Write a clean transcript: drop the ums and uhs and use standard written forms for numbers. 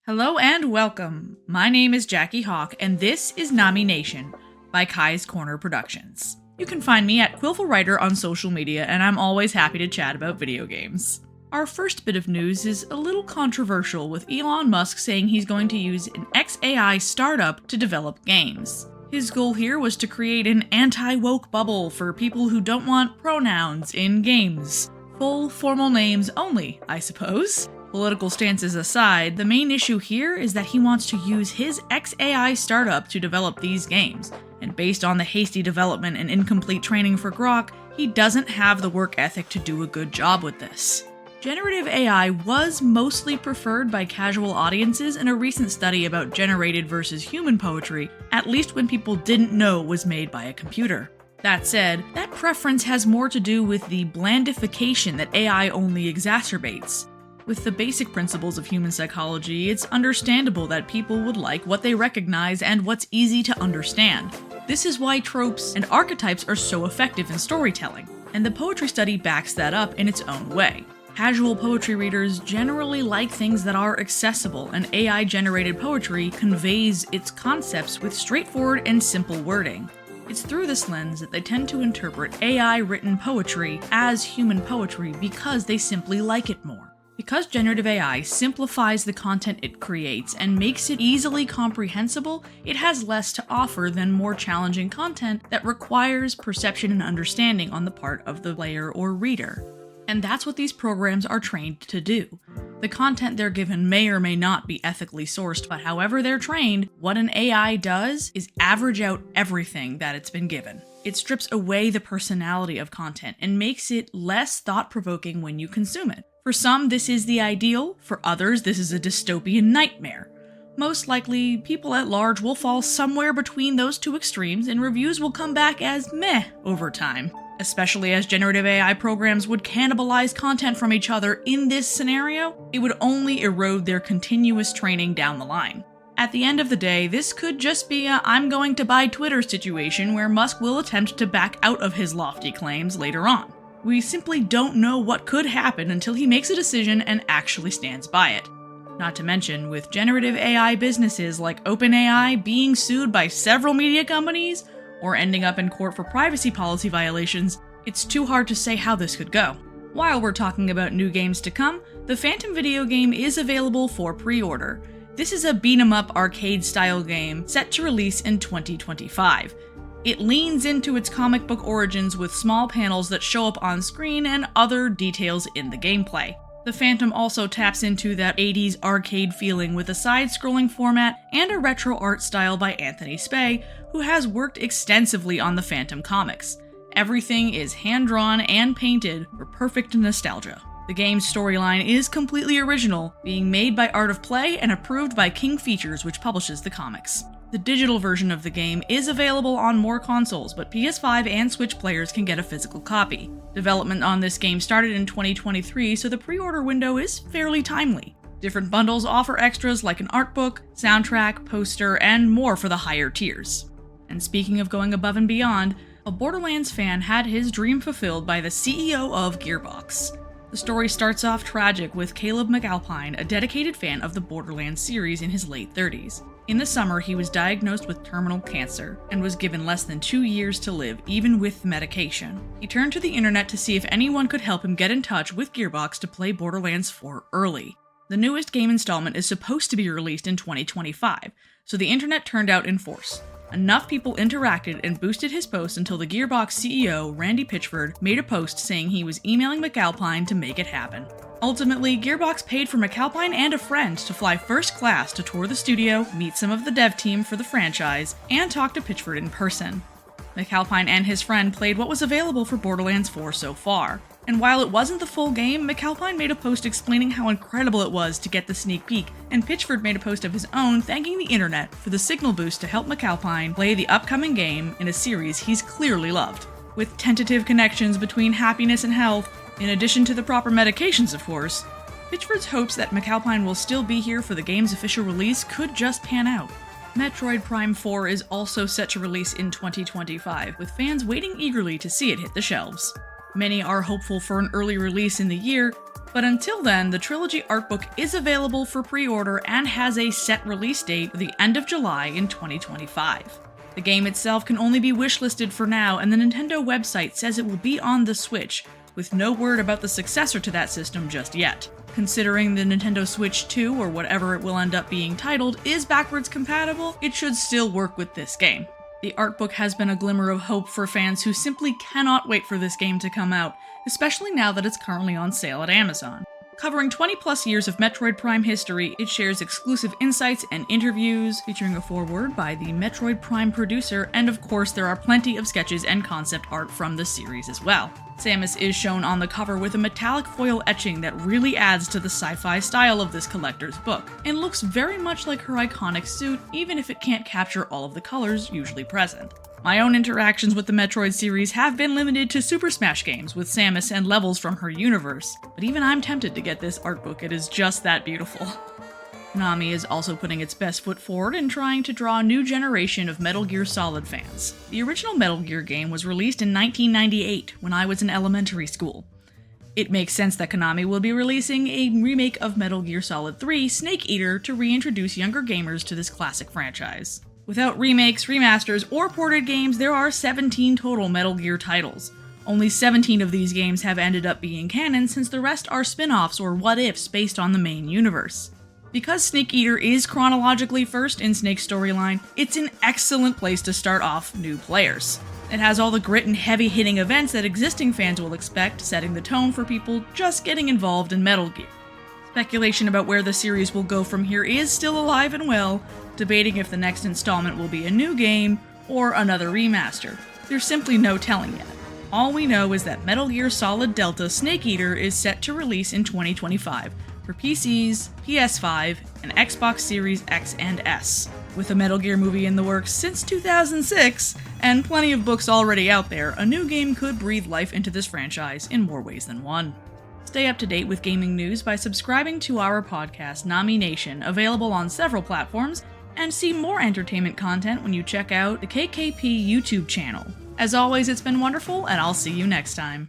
Hello and welcome. My name is Jackie Hawk, and this is Nami Nation by Kai's Corner Productions. You can find me at Quillful Writer on social media, and I'm always happy to chat about video games. Our first bit of news is a little controversial, with Elon Musk saying he's going to use an XAI startup to develop games. His goal here was to create an anti-woke bubble for people who don't want pronouns in games. Full formal names only, I suppose. Political stances aside, the main issue here is that he wants to use his XAI startup to develop these games, and based on the hasty development and incomplete training for Grok, he doesn't have the work ethic to do a good job with this. Generative AI was mostly preferred by casual audiences in a recent study about generated versus human poetry, at least when people didn't know it was made by a computer. That said, that preference has more to do with the blandification that AI only exacerbates. With the basic principles of human psychology, it's understandable that people would like what they recognize and what's easy to understand. This is why tropes and archetypes are so effective in storytelling, and the poetry study backs that up in its own way. Casual poetry readers generally like things that are accessible, and AI-generated poetry conveys its concepts with straightforward and simple wording. It's through this lens that they tend to interpret AI-written poetry as human poetry because they simply like it more. Because generative AI simplifies the content it creates and makes it easily comprehensible, it has less to offer than more challenging content that requires perception and understanding on the part of the player or reader. And that's what these programs are trained to do. The content they're given may or may not be ethically sourced, but however they're trained, what an AI does is average out everything that it's been given. It strips away the personality of content and makes it less thought-provoking when you consume it. For some, this is the ideal. For others, this is a dystopian nightmare. Most likely, people at large will fall somewhere between those two extremes, and reviews will come back as meh over time. Especially as generative AI programs would cannibalize content from each other in this scenario, it would only erode their continuous training down the line. At the end of the day, this could just be a I'm going to buy Twitter situation where Musk will attempt to back out of his lofty claims later on. We simply don't know what could happen until he makes a decision and actually stands by it. Not to mention, with generative AI businesses like OpenAI being sued by several media companies, or ending up in court for privacy policy violations, it's too hard to say how this could go. While we're talking about new games to come, the Phantom video game is available for pre-order. This is a beat-em-up arcade-style game set to release in 2025. It leans into its comic book origins with small panels that show up on screen and other details in the gameplay. The Phantom also taps into that 80s arcade feeling with a side-scrolling format and a retro art style by Anthony Spey, who has worked extensively on the Phantom comics. Everything is hand-drawn and painted for perfect nostalgia. The game's storyline is completely original, being made by Art of Play and approved by King Features, which publishes the comics. The digital version of the game is available on more consoles, but PS5 and Switch players can get a physical copy. Development on this game started in 2023, so the pre-order window is fairly timely. Different bundles offer extras like an art book, soundtrack, poster, and more for the higher tiers. And speaking of going above and beyond, a Borderlands fan had his dream fulfilled by the CEO of Gearbox. The story starts off tragic with Caleb McAlpine, a dedicated fan of the Borderlands series in his late 30s. In the summer, he was diagnosed with terminal cancer and was given less than 2 years to live, even with medication. He turned to the internet to see if anyone could help him get in touch with Gearbox to play Borderlands 4 early. The newest game installment is supposed to be released in 2025, so the internet turned out in force. Enough people interacted and boosted his post until the Gearbox CEO, Randy Pitchford, made a post saying he was emailing McAlpine to make it happen. Ultimately, Gearbox paid for McAlpine and a friend to fly first class to tour the studio, meet some of the dev team for the franchise, and talk to Pitchford in person. McAlpine and his friend played what was available for Borderlands 4 so far, and while it wasn't the full game, McAlpine made a post explaining how incredible it was to get the sneak peek, and Pitchford made a post of his own thanking the internet for the signal boost to help McAlpine play the upcoming game in a series he's clearly loved. With tentative connections between happiness and health, in addition to the proper medications of course, Pitchford's hopes that McAlpine will still be here for the game's official release could just pan out. Metroid Prime 4 is also set to release in 2025, with fans waiting eagerly to see it hit the shelves. Many are hopeful for an early release in the year, But until then, the Trilogy Artbook is available for pre-order and has a set release date for the end of July in 2025. The game itself can only be wishlisted for now, and the Nintendo website says it will be on the Switch, with no word about the successor to that system just yet. Considering the Nintendo Switch 2, or whatever it will end up being titled, is backwards compatible, it should still work with this game. The artbook has been a glimmer of hope for fans who simply cannot wait for this game to come out, especially now that it's currently on sale at Amazon. Covering 20+ years of Metroid Prime history, it shares exclusive insights and interviews, featuring a foreword by the Metroid Prime producer, and of course there are plenty of sketches and concept art from the series as well. Samus is shown on the cover with a metallic foil etching that really adds to the sci-fi style of this collector's book, and looks very much like her iconic suit, even if it can't capture all of the colors usually present. My own interactions with the Metroid series have been limited to Super Smash games with Samus and levels from her universe, but even I'm tempted to get this art book, it is just that beautiful. Konami is also putting its best foot forward in trying to draw a new generation of Metal Gear Solid fans. The original Metal Gear game was released in 1998, when I was in elementary school. It makes sense that Konami will be releasing a remake of Metal Gear Solid 3 Snake Eater to reintroduce younger gamers to this classic franchise. Without remakes, remasters, or ported games, there are 17 total Metal Gear titles. Only 17 of these games have ended up being canon, since the rest are spin-offs or what-ifs based on the main universe. Because Snake Eater is chronologically first in Snake's storyline, it's an excellent place to start off new players. It has all the grit and heavy-hitting events that existing fans will expect, setting the tone for people just getting involved in Metal Gear. Speculation about where the series will go from here is still alive and well, debating if the next installment will be a new game or another remaster. There's simply no telling yet. All we know is that Metal Gear Solid Delta Snake Eater is set to release in 2025 for PCs, PS5, and Xbox Series X and S. With a Metal Gear movie in the works since 2006, and plenty of books already out there, a new game could breathe life into this franchise in more ways than one. Stay up to date with gaming news by subscribing to our podcast, Nami Nation, available on several platforms, and see more entertainment content when you check out the KKP YouTube channel. As always, it's been wonderful, and I'll see you next time.